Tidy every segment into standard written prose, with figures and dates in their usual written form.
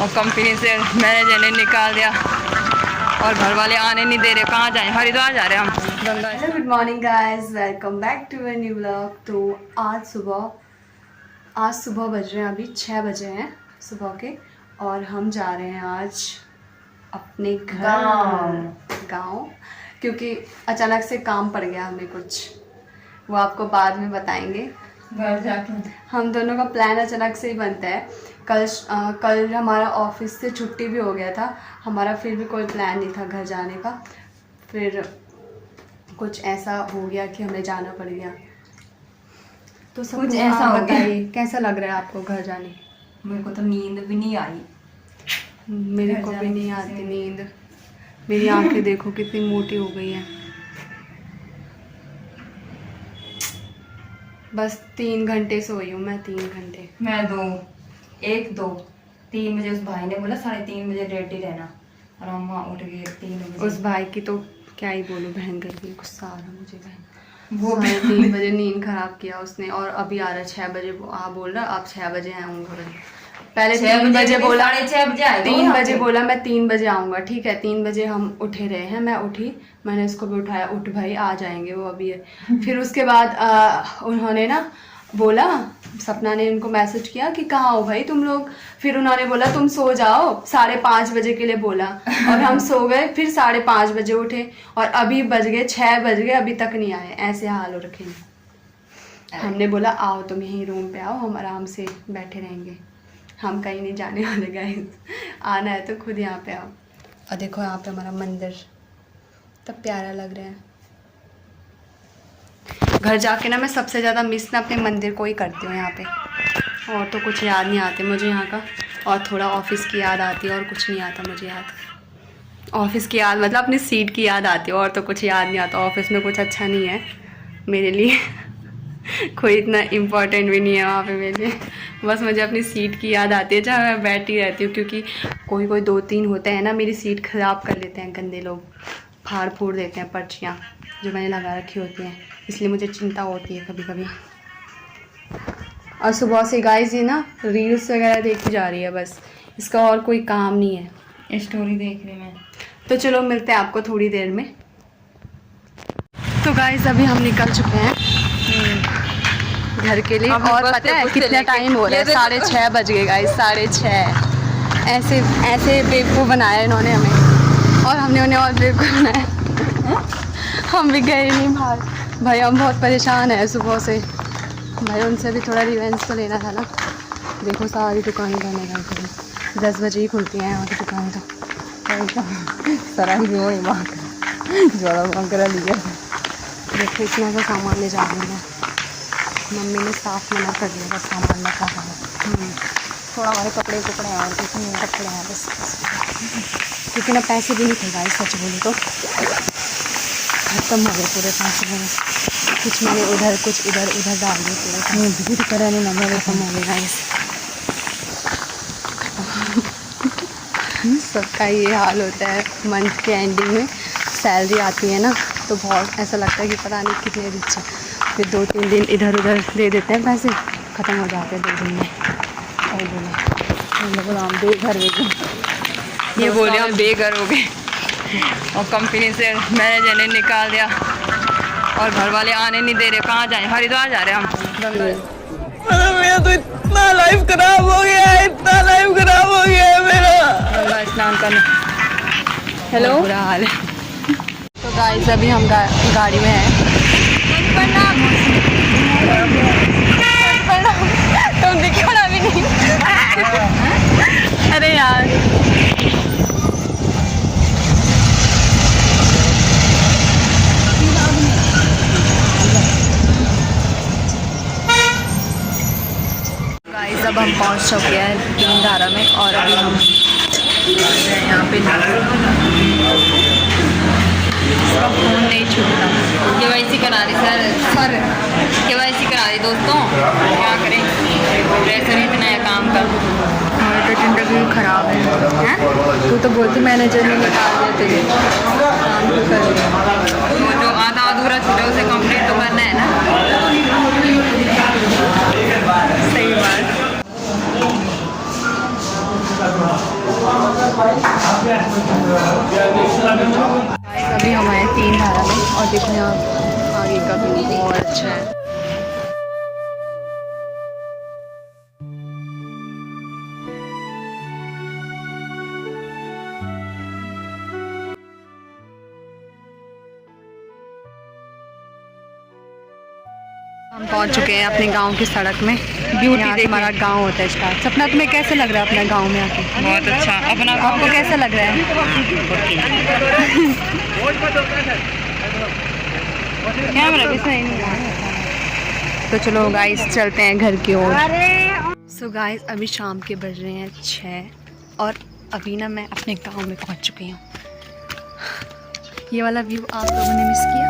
और कंपनी से मैनेजर ने निकाल दिया और घर वाले आने नहीं दे रहे। कहाँ जाएं? हरिद्वार जा रहे हैं हम Ganga. Good morning guys, welcome back to a new vlog. तो आज सुबह बज रहे हैं, अभी 6 बजे हैं सुबह के, और हम जा रहे हैं आज अपने गाँव क्योंकि अचानक से काम पड़ गया हमें कुछ, वो आपको बाद में बताएंगे। घर जाके हम दोनों का प्लान अचानक से ही बनता है। कल हमारा ऑफिस से छुट्टी भी हो गया था हमारा, फिर भी कोई प्लान नहीं था घर जाने का। फिर कुछ ऐसा हो गया कि हमें जाना पड़ गया। तो सब कुछ ऐसा हो गया। कैसा लग रहा है आपको घर जाने? मेरे को तो नींद भी नहीं आई। मेरे को भी नहीं आती नींद। मेरी आंखें देखो कितनी मोटी हो गई हैं। बस 3 घंटे सोई हूँ मैं, 3 घंटे। मैं 3 बजे उस भाई ने बोला 3:30 बजे रेडी रहना, और हम वहाँ उठ गए 3 बजे। उस भाई की तो क्या ही बोलूँ, बहन करके गुस्सा आ रहा मुझे। बहन वो 3 बजे नींद खराब किया उसने, और अभी आ रहा 6 बजे बोल रहा अब 6 बजे आऊँगा। पहले 3 बजे बोला, 6:30 बजे आए। 3 बजे बोला मैं 3 बजे आऊँगा। ठीक है, 3 बजे हम उठे रहे हैं, मैं उठी, मैंने उसको भी उठाया, उठ भाई आ जाएंगे वो अभी है। फिर उसके बाद उन्होंने ना बोला, सपना ने उनको मैसेज किया कि कहाँ हो भाई तुम लोग। फिर उन्होंने बोला तुम सो जाओ, 5:30 बजे के लिए बोला, और हम सो गए। फिर 5:30 बजे उठे और अभी बज गए 6 बज गए, अभी तक नहीं आए। ऐसे हाल हो रखे हैं। हमने बोला आओ तुम यहीं रूम पे आओ, हम आराम से बैठे रहेंगे, हम कहीं नहीं जाने वाले गाइस। आना है तो खुद यहाँ पे आओ। और देखो यहाँ पे हमारा मंदिर तब प्यारा लग रहा है। घर जाके ना मैं सबसे ज़्यादा मिस ना अपने मंदिर को ही करती हूँ यहाँ पे, और तो कुछ याद नहीं आते मुझे यहाँ का। और थोड़ा ऑफिस की याद आती है, और कुछ नहीं आता मुझे याद। ऑफिस की याद मतलब अपनी सीट की याद आती है, और तो कुछ याद नहीं आता। ऑफिस में कुछ अच्छा नहीं है मेरे लिए कोई इतना इम्पोर्टेंट भी नहीं है वहाँ पे मेरे लिए। बस मुझे अपनी सीट की याद आती है जहाँ मैं बैठी रहती हूँ, क्योंकि कोई 2-3 होते हैं ना मेरी सीट ख़राब कर लेते हैं गंदे लोग, फाड़ फूड़ देते हैं पर्चियाँ जो मैंने लगा रखी होती हैं। इसलिए मुझे चिंता होती है कभी कभी। और सुबह से गाइस ये ना रील्स वगैरह देखी जा रही है, बस इसका और कोई काम नहीं है। स्टोरी देख रही मैं। तो चलो मिलते हैं आपको थोड़ी देर में। तो गाइस अभी हम निकल चुके हैं घर के लिए, और पता है कितना टाइम हो रहा है? 6:30 बज गए गाइस, 6:30। ऐसे बेवकूफ़ बनाया इन्होंने हमें, और हमने उन्हें और बेवकूफ़ बनाया। हम भी गए नहीं बाहर भाई, हम बहुत परेशान हैं सुबह से भाई। उनसे भी थोड़ा रिवेंज तो लेना था ना। देखो सारी दुकानें बंद हैं, 10 बजे ही खुलती हैं यहाँ की दुकानें। तो सराही भी वही माँ ज़्यादा मांग करा लिया। देखो इतना सा सामान ले जा रही है, मम्मी ने साफ मना कर दिया बस सामान में कहा है। थोड़ा हमारे कपड़े हैं और कुछ नहीं, कपड़े हैं बस। क्योंकि ना पैसे भी नहीं थे भाई, सच बोले तो खत्म हो गए पूरे पैसे मेरे। कुछ मैंने उधर कुछ इधर डाल दिए पूरे। भीड़ करा नहीं ना मेरे खत्म हो गए गाइस। सबका ये हाल होता है, मंथ के एंडिंग में सैलरी आती है ना, तो बहुत ऐसा लगता है कि पता नहीं कितने रिच है। फिर 2-3 दिन इधर उधर दे देते हैं पैसे, ख़त्म हो जाते हैं 2 दिन में। और बोले हम बेघर हो गए, ये बोले हम बेघर हो गए, और कंपनी से मैनेजर ने निकाल दिया और घर वाले आने नहीं दे रहे। कहाँ जाएं? हरिद्वार जा रहे हैं हम गंगा। मेरा तो इतना लाइफ खराब हो गया है, इतना लाइफ खराब हो गया है मेरा। गंगा स्नान करने। हेलो, बुरा हाल है। तो गाइस अभी हम गाड़ी में हैं। तुम दिखो ना भी नहीं। अरे यार गाइस अब हम पहुंच चुके हैं तीनधारा में, और अभी हम यहाँ पे इसका फ़ोन नहीं छूटता। KYC करा रही सर KYC करा रही दोस्तों, क्या करें? प्रेशर इतना है काम का। हमारी तो ज़िंदगी ख़राब है। तू तो बोलती मैनेजर ने निकाल दिया तेरे काम को कर लिया। तो जो आधा अधूरा छूटा उसे कंप्लीट तो करना है ना। सही बात। अभी हम आए 3 धारा में और देखो यहाँ आगे का व्यू बहुत अच्छा है। हम पहुंच चुके हैं अपने गांव की सड़क में। ब्यूटी देखिए, हमारा गांव होता है इसका। सपना तुम्हें कैसे लग रहा है अपना गांव में आके? बहुत अच्छा। अपना आपको कैसा लग रहा है? कैमरा भी सही नहीं है। तो चलो गाइस चलते हैं घर की ओर। सो गाइस अभी शाम के बज रहे हैं 6 और अभी ना मैं अपने गांव में पहुंच चुकी हूँ। ये वाला व्यू आप लोगों ने मिस किया?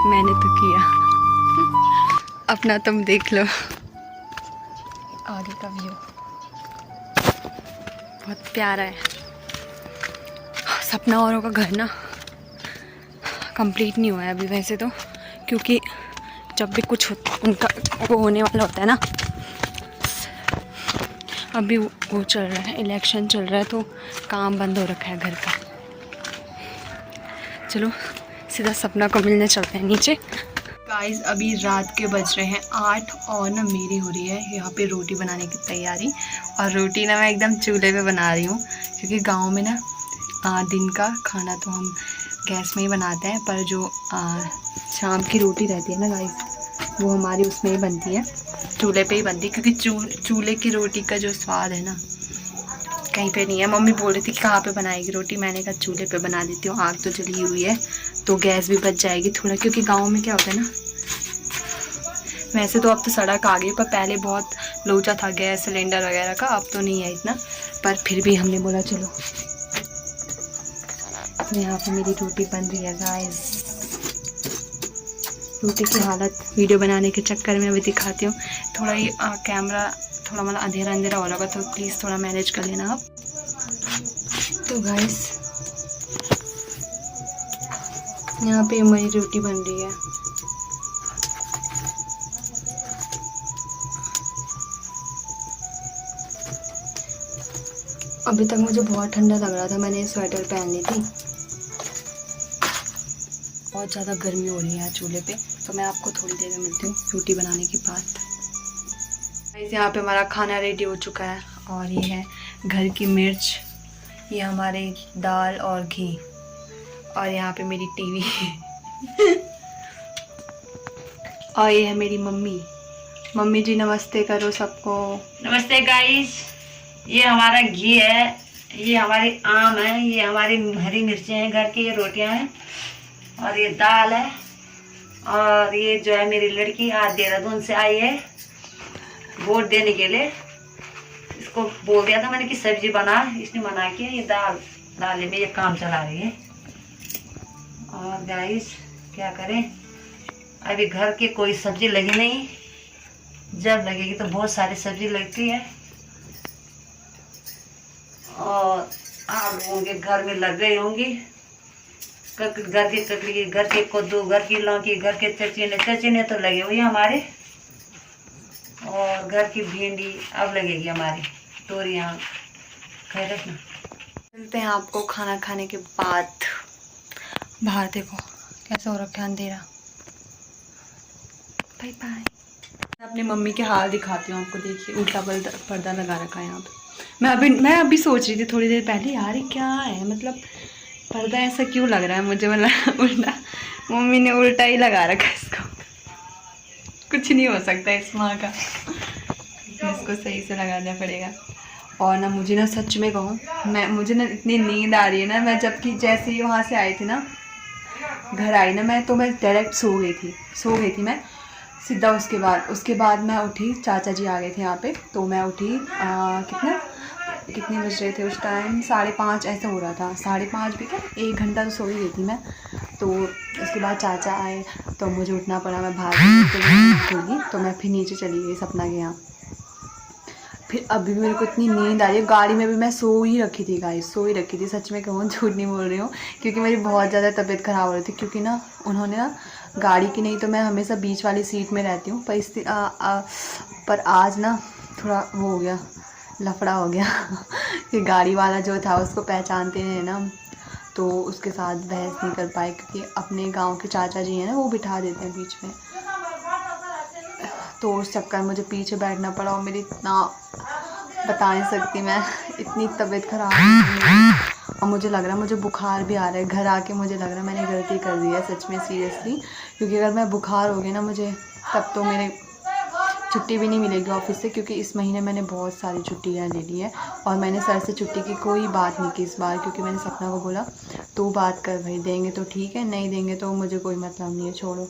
मैंने तो किया। अपना तुम देख लो आगे का व्यू, बहुत प्यारा है। सपना औरों का घर ना कंप्लीट नहीं हुआ है अभी वैसे तो, क्योंकि जब भी कुछ उनका वो होने वाला होता है ना, अभी वो चल रहा है, इलेक्शन चल रहा है तो काम बंद हो रखा है घर का। चलो सीधा सपना को मिलने चलते हैं नीचे। गाइस अभी रात के बज रहे हैं 8 और ना मेरी हो रही है यहाँ पे रोटी बनाने की तैयारी। और रोटी ना मैं एकदम चूल्हे पे बना रही हूँ, क्योंकि गांव में ना दिन का खाना तो हम गैस में ही बनाते हैं, पर जो शाम की रोटी रहती है ना गाइस, वो हमारी उसमें ही बनती है, चूल्हे पे ही बनती है। क्योंकि चूल्हे की रोटी का जो स्वाद है ना कहीं पे नहीं है। मम्मी बोल रही थी कि कहाँ पे बनाएगी रोटी, मैंने कहा चूल्हे पे बना देती हूँ, आग तो जली हुई है तो गैस भी बच जाएगी थोड़ा। क्योंकि गांव में क्या होता है ना, वैसे तो अब तो सड़क आ गई, पर पहले बहुत लोचा था गैस सिलेंडर वगैरह का, अब तो नहीं है इतना, पर फिर भी हमने बोला चलो। तो यहाँ पे मेरी रोटी बन रही है गाइस। रोटी की हालत वीडियो बनाने के चक्कर में अभी दिखाती हूँ। थोड़ा ये कैमरा थोड़ा मतलब अंधेरा अंधेरा हो रहा होगा, तो प्लीज़ थोड़ा मैनेज कर लेना आप। तो गाइस यहाँ पे मेरी रोटी बन रही है। अभी तक मुझे बहुत ठंडा लग रहा था, मैंने स्वेटर पहन ली थी। बहुत ज़्यादा गर्मी हो रही है चूल्हे पे, तो मैं आपको थोड़ी देर में मिलती हूँ रोटी बनाने के बाद। यहाँ पे हमारा खाना रेडी हो चुका है और ये है घर की मिर्च, ये हमारे दाल और घी, और यहाँ पे मेरी टीवी और ये है मेरी मम्मी। मम्मी जी नमस्ते करो सबको। नमस्ते गाइस, ये हमारा घी है, ये हमारी आम है, ये हमारी हरी मिर्चें हैं घर की, ये रोटियां हैं, और ये दाल है, और ये जो है मेरी लड़की आज देहरादून से आई है वोट देने के लिए। इसको बोल दिया था मैंने कि सब्जी बना, इसने मना किया। ये दाल डालने में ये काम चला रही है। और गाइस क्या करें, अभी घर की कोई सब्जी लगी नहीं, जब लगेगी तो बहुत सारी सब्जी लगती है। और आप लोगों के घर में लग गई होंगी, घर की ककड़ी, घर के कद्दू, घर की लौकी, घर के चचीने तो लगे हुए हमारे, और घर की भिंडी अब लगेगी हमारी, तोरियां। खैर रखना, मिलते हैं आपको खाना खाने के बाद। बाहर देखो कैसा हो रखा है अंधेरा। Bye bye. अपनी मम्मी के हाल दिखाती हूँ आपको, देखिए उल्टा पर्दा लगा रखा है यहाँ पे। मैं अभी सोच रही थी थोड़ी देर पहले, यार ये क्या है, मतलब पर्दा ऐसा क्यों लग रहा है मुझे, मतलब उल्टा मम्मी ने उल्टा ही लगा रखा है इसको। कुछ नहीं हो सकता इस माँ का, इसको सही से लगाना पड़ेगा। और ना मुझे ना सच में कहूँ, मुझे ना इतनी नींद आ रही है ना, मैं जबकि जैसे ही वहाँ से आई थी ना, घर आई ना मैं, तो मैं डायरेक्ट सो गई थी मैं सीधा। उसके बाद मैं उठी, चाचा जी आ गए थे यहाँ पे, तो मैं उठी कितने बज रहे थे उस टाइम, 5:30 ऐसा हो रहा था, 5:30 भी क्या, 1 घंटा तो सो ही गई थी मैं। तो उसके बाद चाचा आए तो मुझे उठना पड़ा, मैं बाहर गई, तो मैं फिर नीचे चली गई सपना के यहाँ। फिर अभी भी मेरे को इतनी नींद आ रही है, गाड़ी में भी मैं सो ही रखी थी गाइस, सच में कहूँ, झूठ नहीं बोल रही हूँ, क्योंकि मेरी बहुत ज़्यादा तबीयत ख़राब हो रही थी। क्योंकि ना उन्होंने ना गाड़ी की नहीं तो मैं हमेशा बीच वाली सीट में रहती हूँ, पर आज ना थोड़ा वो हो गया, लफड़ा हो गया कि गाड़ी वाला जो था उसको पहचानते हैं ना, तो उसके साथ बहस नहीं कर पाए क्योंकि अपने गांव के चाचा जी हैं ना, वो बिठा देते हैं बीच में। तो उस चक्कर मुझे पीछे बैठना पड़ा और मेरी इतना बता नहीं सकती मैं, इतनी तबीयत ख़राब है और मुझे लग रहा है मुझे बुखार भी आ रहा है। घर आके मुझे लग रहा है मैंने गलती कर दी है सच में, सीरियसली। क्योंकि अगर मैं बुखार हो गई ना मुझे, तब तो मेरे छुट्टी भी नहीं मिलेगी ऑफिस से, क्योंकि इस महीने मैंने बहुत सारी छुट्टियाँ ले ली है और मैंने सर से छुट्टी की कोई बात नहीं की इस बार, क्योंकि मैंने सपना को बोला तू बात कर भाई, देंगे तो ठीक है, नहीं देंगे तो मुझे कोई मतलब नहीं है, छोड़ो।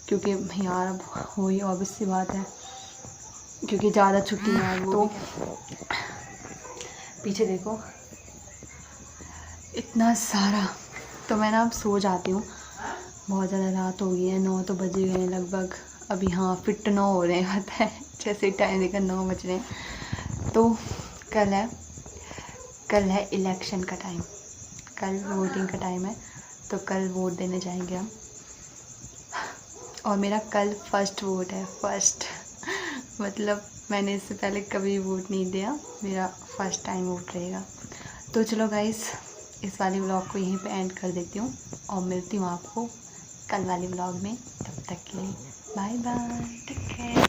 क्योंकि यार अब वही ऑब्वियस सी बात है, क्योंकि ज़्यादा छुट्टी यार वो तो पीछे देखो इतना सारा। तो मैं ना अब सो जाती हूँ, बहुत ज़्यादा रात हो गई है, 9 तो बज गए हैं लगभग अभी। हाँ फिट 9 हो रहे हैं, पता है, जैसे टाइम देखकर 9 बज रहे हैं। तो कल है इलेक्शन का टाइम, कल वोटिंग का टाइम है, तो कल वोट देने जाएंगे हम। और मेरा कल फर्स्ट वोट है, फर्स्ट मतलब मैंने इससे पहले कभी वोट नहीं दिया, मेरा फर्स्ट टाइम वोट रहेगा। तो चलो गाइस, इस वाले व्लॉग को यहीं पे एंड कर देती हूँ और मिलती हूँ आपको कल वाले व्लॉग में। तब तक के लिए बाय बाय, टेक केयर।